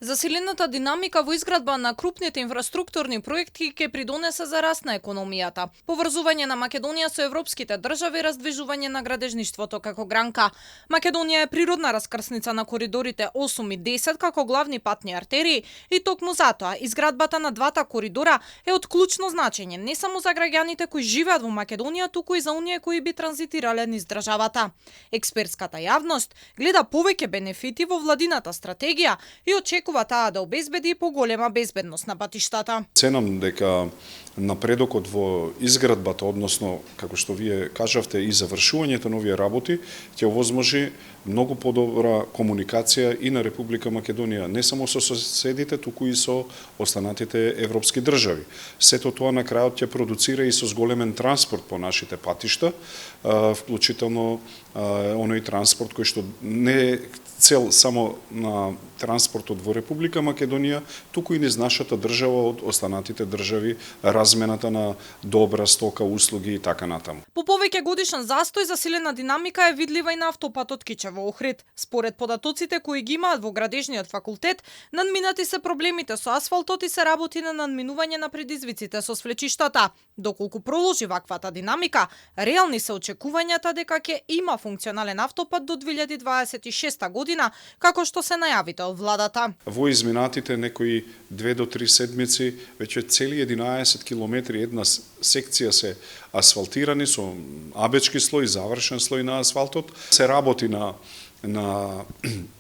Засилената динамика во изградба на крупните инфраструктурни проекти ќе придонесе за раст на економијата, поврзување на Македонија со европските држави, раздвижување на градежништвото како гранка. Македонија е природна раскрсница на коридорите 8 и 10 како главни патни артерии и токму затоа изградбата на двата коридора е од клучно значење не само за граѓаните кои живеат во Македонија, туку и за оние кои би транзитирале низ државата. Експертската јавност гледа повеќе бенефити во владината стратегија и очекува таа да обезбеди поголема безбедност на патиштата. Ценам дека напредокот во изградбата, односно, како што вие кажавте, и завршувањето на овие работи, ќе овозможи многу подобра комуникација и на Република Македонија, не само со соседите, туку и со останатите европски држави. Сето тоа на крајот ќе продуцира и со зголемен транспорт по нашите патишта, вклучително оној транспорт кој што не е цел само на транспортот во Република Македонија, туку и низ нашата држава од останатите држави, размената на добра стока, услуги и така натаму. По повеќе годишен застој, засилена динамика е видлива и на автопатот Кичево-Охрид. Според податоците кои ги имаат во градежниот факултет, надминати се проблемите со асфалтот и се работи на надминување на предизвиците со свлечиштата. Доколку проложи ваквата динамика, реални се очекувањата дека ќе има функционален автопат до 2026 година, како што се најавите од владата. Во изминатите некои 2 до 3 седмици, веќе цели 11 километри една секција се асфалтирани со абечки слој, завршен слој на асфалтот. Се работи на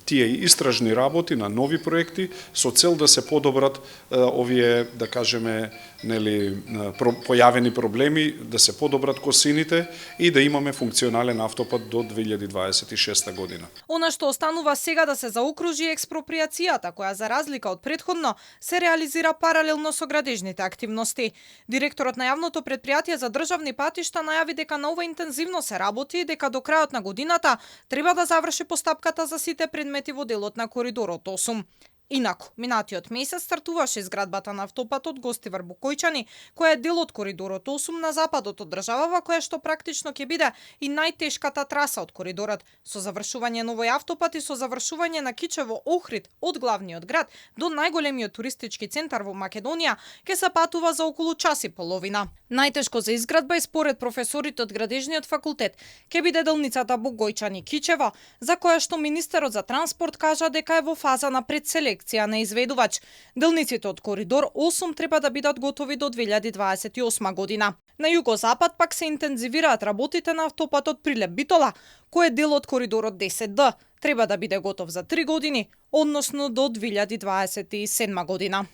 тие истражни работи, на нови проекти, со цел да се подобрат овие, да кажеме, појавени проблеми, да се подобрат косините и да имаме функционален автопат до 2026 година. Она што останува сега да се заокружи експроприацијата, која за разлика од претходно се реализира паралелно со градежните активности. Директорот на јавното претпријатие за државни патишта најави дека на ова интензивно се работи и дека до крајот на годината треба да заврши постапката за сите предмети во делот на коридорот 8. Инаку, минатиот месец стартуваше изградбата на автопатот Гостивар Букојчани, која е дел од коридорот 8 на западот од државава, која што практично ќе биде и најтешката траса од коридорот. Со завршување на овој автопат и со завршување на Кичево-Охрид од главниот град до најголемиот туристички центар во Македонија, ќе се патува за околу час и половина. Најтешко за изградба и според професорите од градежниот факултет ќе биде делницата Букојчани-Кичево, за која што министерот за транспорт кажа дека е во фаза на предселекција на изведувач. Делниците од коридор 8 треба да бидат готови до 2028 година. На југозапад пак се интензивираат работите на автопатот Прилеп-Битола, кој е дел од коридорот 10Д. Треба да биде готов за 3 години, односно до 2027 година.